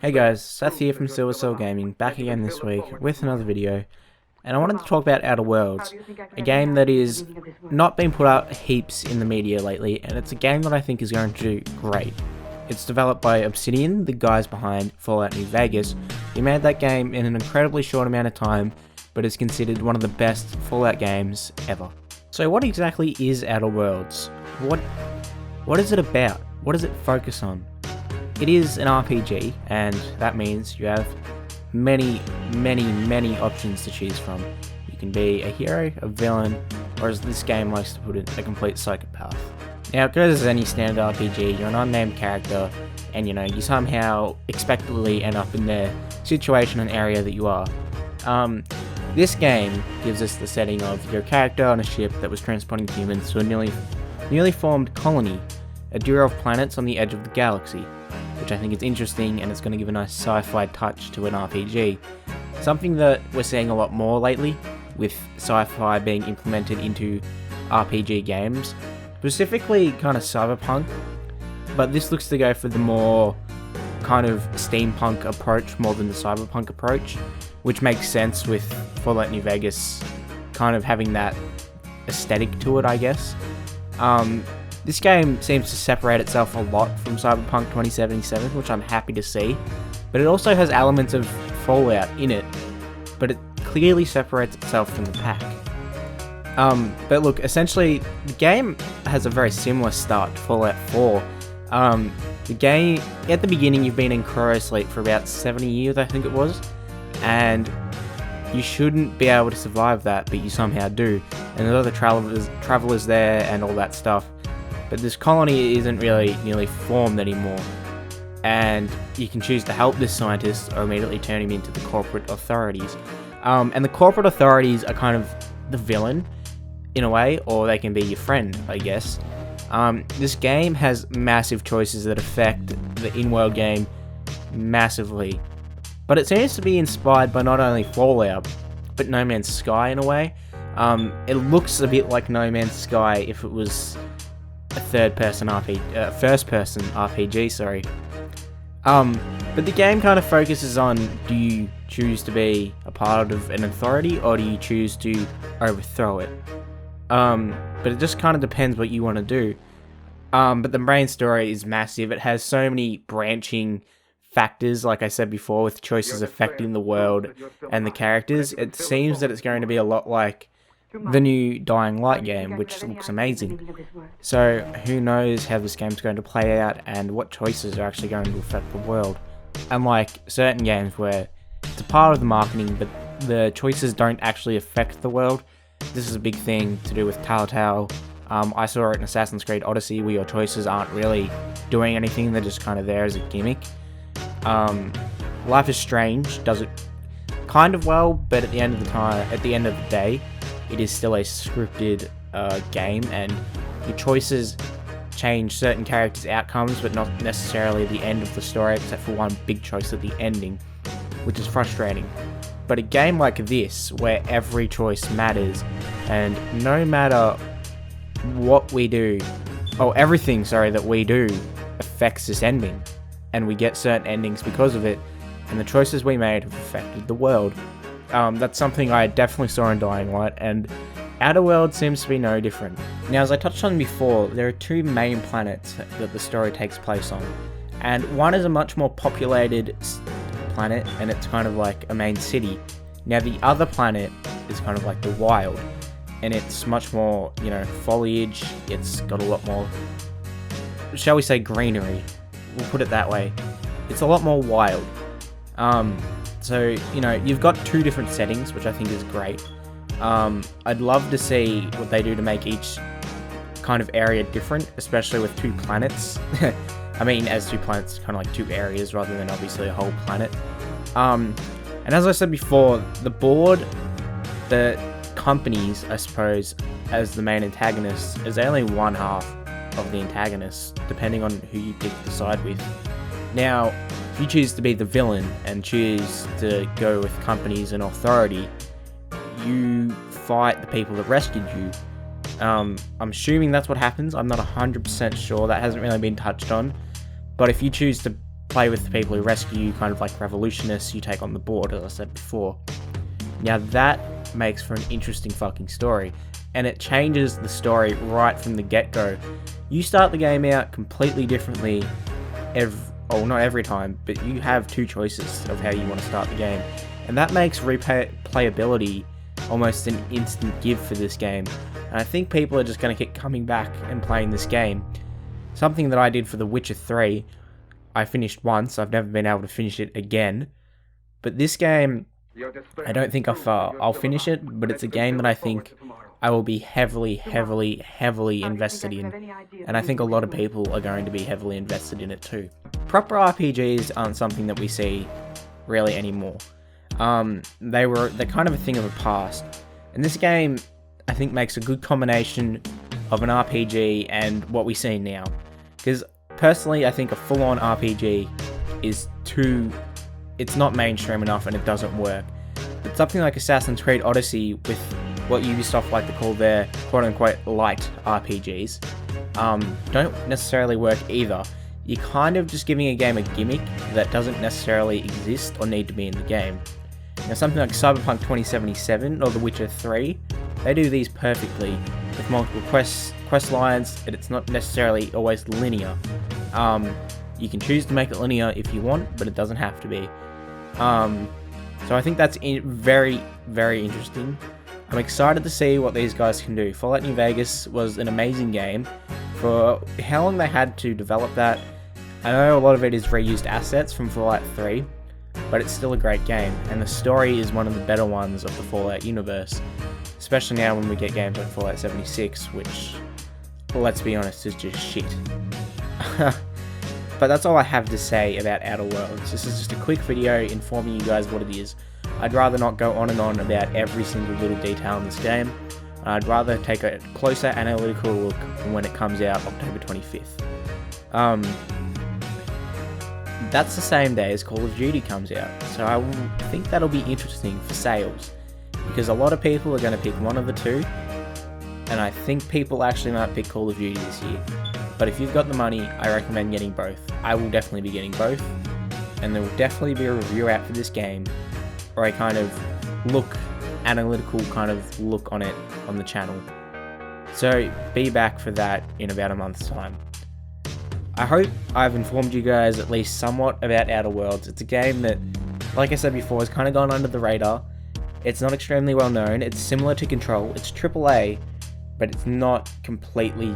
Hey guys, Seth here from Silver Cell Gaming, back again this week with another video, and I wanted to talk about Outer Worlds, a game that is not been put out heaps in the media lately, and it's a game that I think is going to do great. It's developed by Obsidian, the guys behind Fallout New Vegas, who made that game in an incredibly short amount of time, but is considered one of the best Fallout games ever. So what exactly is Outer Worlds? What is it about? What does it focus on? It is an RPG, and that means you have many options to choose from. You can be a hero, a villain, or as this game likes to put it, a complete psychopath. Now, it goes as any standard RPG, you're an unnamed character, and you somehow expectedly end up in the situation and area that you are. This game gives us the setting of your character on a ship that was transporting humans to a newly formed colony, a duo of planets on the edge of the galaxy, which I think is interesting, and it's going to give a nice sci-fi touch to an RPG. Something that we're seeing a lot more lately, with sci-fi being implemented into RPG games, specifically kind of cyberpunk, but this looks to go for the more kind of steampunk approach more than the cyberpunk approach, which makes sense with Fallout New Vegas kind of having that aesthetic to it, I guess. This game seems to separate itself a lot from Cyberpunk 2077, which I'm happy to see, but it also has elements of Fallout in it, but it clearly separates itself from the pack. But look, essentially, the game has a very similar start to Fallout 4. The game, at the beginning, you've been in cryosleep for about 70 years, I think it was, and you shouldn't be able to survive that, but you somehow do, and there's other travelers there and all that stuff. But this colony isn't really nearly formed anymore, and you can choose to help this scientist or immediately turn him into the corporate authorities. And the corporate authorities are kind of the villain, in a way, or they can be your friend, I guess. This game has massive choices that affect the in-world game massively, but it seems to be inspired by not only Fallout, but No Man's Sky in a way. It looks a bit like No Man's Sky if it was a first-person RPG, sorry. But the game kind of focuses on, do you choose to be a part of an authority, or do you choose to overthrow it? But it just kind of depends what you want to do. But the main story is massive. It has so many branching factors, like I said before, with choices affecting the world and the characters. It seems that it's going to be a lot like the new Dying Light game, which looks amazing. So who knows how this game's going to play out and what choices are actually going to affect the world. Unlike certain games where it's a part of the marketing, but the choices don't actually affect the world. This is a big thing to do with Telltale. I saw it in Assassin's Creed Odyssey, where your choices aren't really doing anything, they're just kind of there as a gimmick. Life is Strange does it kind of well, but at the end of the day, it is still a scripted game, and your choices change certain characters' outcomes, but not necessarily the end of the story, except for one big choice at the ending, which is frustrating. But a game like this, where every choice matters, and no matter what we do, everything that we do affects this ending, and we get certain endings because of it, and the choices we made have affected the world. That's something I definitely saw in Dying Light, and Outer Worlds seems to be no different. Now, as I touched on before, there are two main planets that the story takes place on, and one is a much more populated planet, and it's kind of like a main city. Now, the other planet is kind of like the wild, and it's much more, foliage. It's got a lot more, shall we say, greenery. We'll put it that way. It's a lot more wild. So, you've got two different settings, which I think is great. I'd love to see what they do to make each kind of area different, especially with two planets. I mean, as two planets, kind of like two areas rather than obviously a whole planet. And as I said before, the companies, I suppose, as the main antagonists, is only one half of the antagonists, depending on who you pick to side with. Now, if you choose to be the villain and choose to go with companies and authority, you fight the people that rescued you. I'm assuming that's what happens. I'm not 100% sure. That hasn't really been touched on. But if you choose to play with the people who rescue you, kind of like revolutionists. You take on the board, as I said before. Now that makes for an interesting fucking story, and it changes the story right from the get-go. You start the game out completely differently not every time, but you have two choices of how you want to start the game, and that makes replayability almost an instant give for this game. And I think people are just going to keep coming back and playing this game. Something that I did for The Witcher 3, I finished once. I've never been able to finish it again. But this game, I don't think I'll finish it, but it's a game that I think I will be heavily invested in. And I think a lot of people are going to be heavily invested in it too. Proper RPGs aren't something that we see really anymore. They're kind of a thing of the past. And this game, I think, makes a good combination of an RPG and what we see now. Because personally, I think a full-on RPG is it's not mainstream enough and it doesn't work. But something like Assassin's Creed Odyssey, with what Ubisoft like to call their quote-unquote light RPGs, don't necessarily work either. You're kind of just giving a game a gimmick that doesn't necessarily exist or need to be in the game. Now, something like Cyberpunk 2077 or The Witcher 3, they do these perfectly with multiple quest lines, and it's not necessarily always linear. You can choose to make it linear if you want, but it doesn't have to be. So I think that's very interesting. I'm excited to see what these guys can do. Fallout New Vegas was an amazing game. For how long they had to develop that, I know a lot of it is reused assets from Fallout 3, but it's still a great game, and the story is one of the better ones of the Fallout universe. Especially now when we get games like Fallout 76, which, let's be honest, is just shit. But that's all I have to say about Outer Worlds. This is just a quick video informing you guys what it is. I'd rather not go on and on about every single little detail in this game. I'd rather take a closer analytical look when it comes out October 25th. That's the same day as Call of Duty comes out, so I think that'll be interesting for sales, because a lot of people are going to pick one of the two, and I think people actually might pick Call of Duty this year. But if you've got the money, I recommend getting both. I will definitely be getting both, and there will definitely be a review out for this game, or a kind of analytical kind of look on it on the channel. So be back for that in about a month's time. I hope I've informed you guys at least somewhat about Outer Worlds. It's a game that, like I said before, has kind of gone under the radar. It's not extremely well known. It's similar to Control. It's AAA, but it's not completely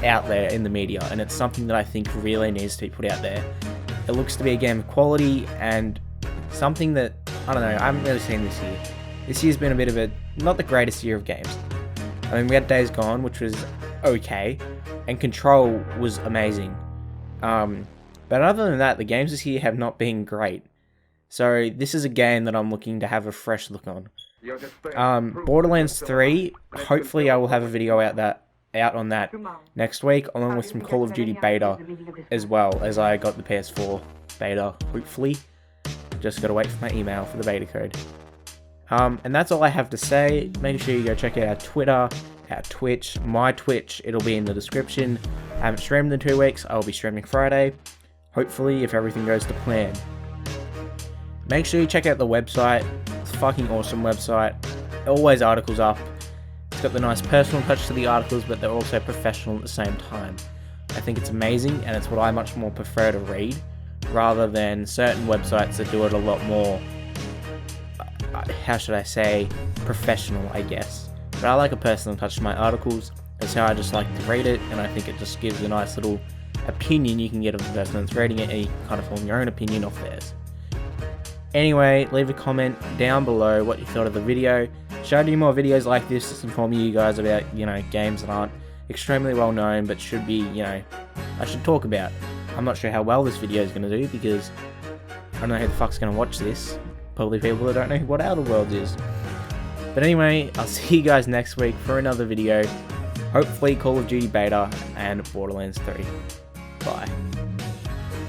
out there in the media, and it's something that I think really needs to be put out there. It looks to be a game of quality and something that, I don't know, I haven't really seen this year. This year's been a bit of not the greatest year of games. I mean, we had Days Gone, which was okay, and Control was amazing. But other than that, the games this year have not been great. So this is a game that I'm looking to have a fresh look on. Borderlands 3, hopefully I will have a video out on that next week, along with some Call of Duty beta as well, as I got the PS4 beta, hopefully. Just gotta wait for my email for the beta code. And that's all I have to say. Make sure you go check out our Twitter, our Twitch, my Twitch, it'll be in the description. I haven't streamed in 2 weeks, I'll be streaming Friday, hopefully, if everything goes to plan. Make sure you check out the website. It's a fucking awesome website. Always articles up. It's got the nice personal touch to the articles, but they're also professional at the same time. I think it's amazing, and it's what I much more prefer to read, rather than certain websites that do it a lot more, how should I say, professional, I guess. But I like a personal touch to my articles. That's how I just like to read it, and I think it just gives a nice little opinion you can get of the person that's reading it, and you kind of form your own opinion of theirs. Anyway, leave a comment down below what you thought of the video. Should I do more videos like this to inform you guys about, games that aren't extremely well known, but should be, I should talk about. I'm not sure how well this video is going to do, because I don't know who the fuck's going to watch this. Probably people that don't know what Outer Worlds is. But anyway, I'll see you guys next week for another video. Hopefully Call of Duty beta and Borderlands 3. Bye.